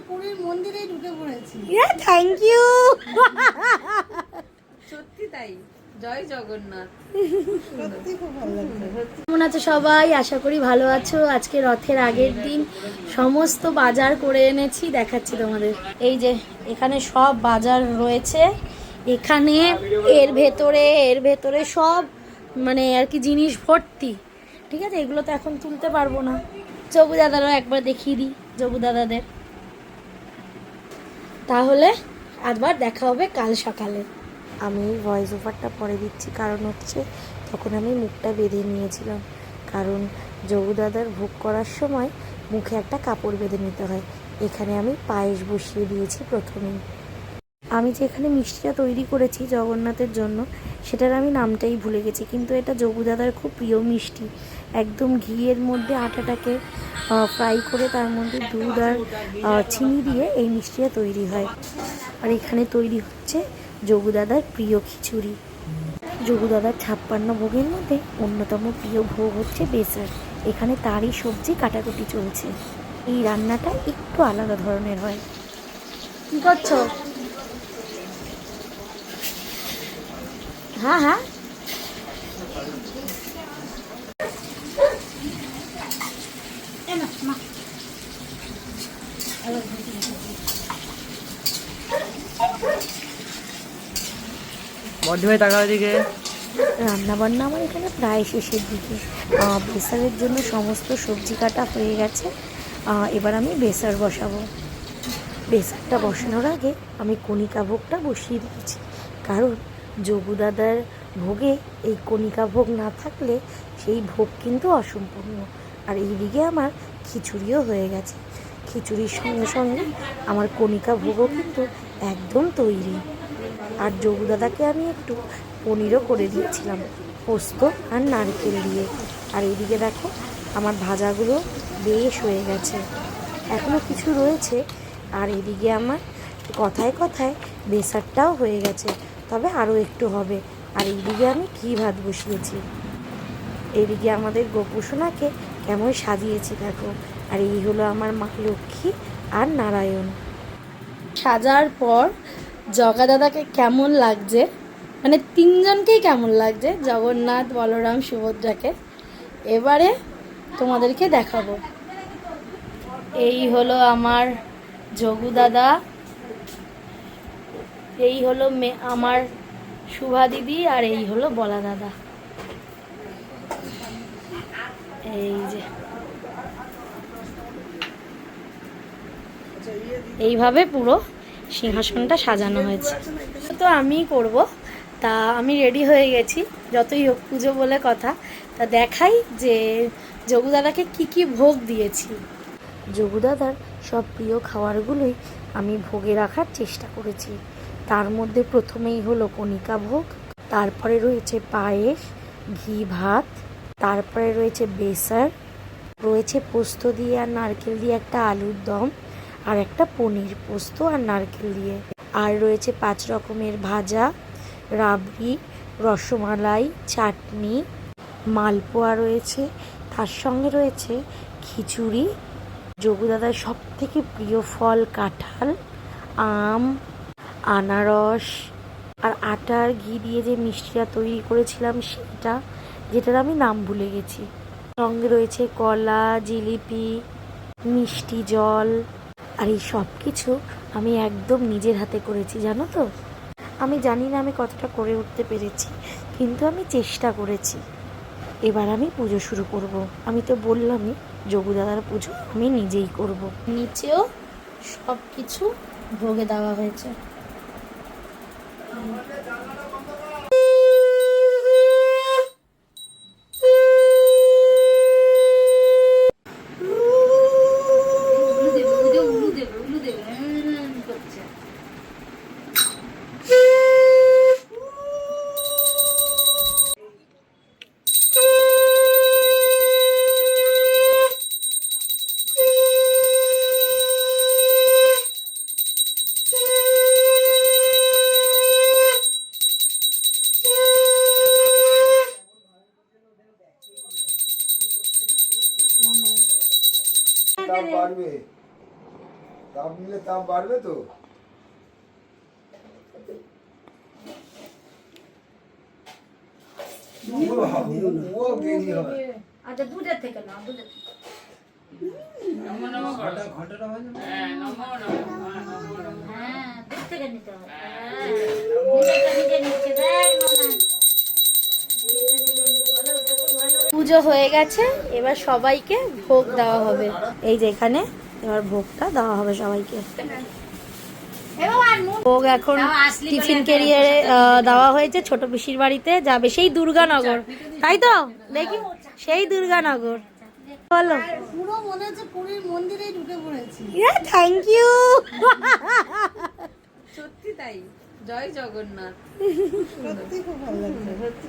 পুরীর মন্দিরেই ঢুকে পড়েছি। Thank you. সত্যি তাই, জয় জগন্নাথ। সত্যি খুব ভালো লাগছে। কেমন আছো সবাই? আশা করি ভালো আছো। আজকে রথের আগের দিন সমস্ত বাজার করে এনেছি, দেখাচ্ছি তোমাদের। এই যে এখানে সব বাজার রয়েছে। এখানে এর ভেতরে সব মানে আর কি জিনিস ভর্তি। ঠিক আছে, এগুলো তো এখন তুলতে পারবো না। জবু দাদারও একবার দেখিয়ে দিই, জবু দাদাদের। তাহলে আবার দেখা হবে কাল সকালে। আমি ভয়েস ওভারটা পরে দিচ্ছি, কারণ হচ্ছে তখন আমি মুখটা বেঁধে নিয়েছিলাম। কারণ জবু দাদার ভোগ করার সময় মুখে একটা কাপড় বেঁধে নিতে হয়। এখানে আমি পায়েস বসিয়ে দিয়েছি প্রথমেই। আমি যে এখানে মিষ্টিটা তৈরি করেছি জগন্নাথের জন্য, সেটার আমি নামটাই ভুলে গেছি, কিন্তু এটা জবু দাদার খুব প্রিয় মিষ্টি। একদম ঘিয়ের মধ্যে আটাটাকে ফ্রাই করে তার মধ্যে দুধ আর চিনি দিয়ে এই মিষ্টিটা তৈরি হয়। আর এখানে তৈরি হচ্ছে জবু দাদার প্রিয় খিচুড়ি। জবু দাদার 56 ভোগের মধ্যে অন্যতম প্রিয় ভোগ হচ্ছে বেসার। এখানে তারই সবজি কাটাকুটি চলছে। এই রান্নাটা একটু আলাদা ধরনের হয়। কি করছো? হ্যাঁ হ্যাঁ, রান্নাবান্না আমার এখানে প্রায় শেষের দিকে। বেসারের জন্য সমস্ত সবজি কাটা হয়ে গেছে। এবার আমি বেসার বসাবো। বেসারটা বসানোর আগে আমি কণিকা ভোগটা বসিয়ে দিয়েছি, কারণ জবু দাদার ভোগে এই কণিকা ভোগ না থাকলে সেই ভোগ কিন্তু অসম্পূর্ণ। আর এইদিকে আমার খিচুড়িও হয়ে গেছে। খিচুড়ির সঙ্গে সঙ্গে আমার কণিকা ভোগও কিন্তু একদম তৈরি। আর জবু দাদাকে আমি একটু পনিরও করে দিয়েছিলাম, পোস্ত আর নারকেল দিয়ে। আর এইদিকে দেখো আমার ভাজাগুলো বেশ হয়ে গেছে, এখনও কিছু রয়েছে। আর এদিকে আমার কথায় কথায় বেসারটাও হয়ে গেছে, তবে আরও একটু হবে। আর এইদিকে আমি ঘি ভাত বসিয়েছি। এদিকে আমাদের গোপুসোনাকে কেমন সাজিয়েছি দেখো। আর এই হলো আমার মা লক্ষ্মী আর নারায়ণ। সাজার পর জগা দাদাকে কেমন লাগছে, মানে তিনজনকেই কেমন লাগছে, জগন্নাথ, বলরাম, সুভদ্রাকে, এবারে তোমাদেরকে দেখাবো। এই হলো আমার জগু দাদা, এই হলো আমার শুভা দিদি, আর এই হলো বলা দাদা। এই যে এইভাবে পুরো সিংহাসনটা সাজানো হয়েছে। তো আমিই করব, তা আমি রেডি হয়ে গেছি। যতই হোক পুজো বলে কথা, তা দেখাই যে জগু দাদাকে কী কী ভোগ দিয়েছি। জগু দাদার সব প্রিয় খাবারগুলোই আমি ভোগে রাখার চেষ্টা করেছি। তার মধ্যে প্রথমেই হলো কণিকা ভোগ, তারপরে রয়েছে পায়েস, ঘি ভাত, তারপরে রয়েছে বেসার, রয়েছে পোস্ত দিয়ে আর নারকেল দিয়ে একটা আলুর দম, আর একটা পনির পোস্ত আর নারকেল দিয়ে, আর রয়েছে 5 রকমের ভাজা, রাবড়ি, রসমালাই, চাটনি, মালপোয়া রয়েছে, তার সঙ্গে রয়েছে খিচুড়ি, জগু দাদার সব থেকে প্রিয় ফল কাঁঠাল, আম, আনারস, আর আটার ঘি দিয়ে যে মিষ্টিটা তৈরি করেছিলাম সেটা, যেটার আমি নাম ভুলে গেছি। সঙ্গে রয়েছে কলা, জিলিপি, মিষ্টি জল। আর এই সব কিছু আমি একদম নিজের হাতে করেছি, জানো তো। আমি জানি না আমি কতটা করে উঠতে পেরেছি, কিন্তু আমি চেষ্টা করেছি। এবার আমি পুজো শুরু করব। আমি তো বললামই, জগু দাদার পুজো আমি নিজেই করব। নিচেও সব কিছু ভোগে দেওয়া হয়েছে। তাপ নিলে তাপ বাড়বে তো। ও দেরি হয়। আচ্ছা দুধের থেকে না, দুধের থেকে। ঘন্টাটা হয় না? হ্যাঁ দুধ থেকে নিতে হবে। নিজেটা নিজে নিচ্ছে, দেখ মামা। পুজো হয়ে গেছে, এবার সবাইকে ভোগ দেওয়া হবে। এই যে এখানে এবার ভোগটা দেওয়া হবে সবাইকে। ভোগ এখন টিফিন ক্যারিয়ারে দেওয়া হয়েছে, ছোট পিসির বাড়িতে যাবে, সেই দুর্গানগর, তাই তো? দেখি সেই দুর্গানগর। বলো। পুরো মনে হচ্ছে পুরীর মন্দিরেই ঢুকে পড়েছি। Thank you. সত্যি তাই, জয় জগন্নাথ। সত্যি খুব ভালো লাগছে।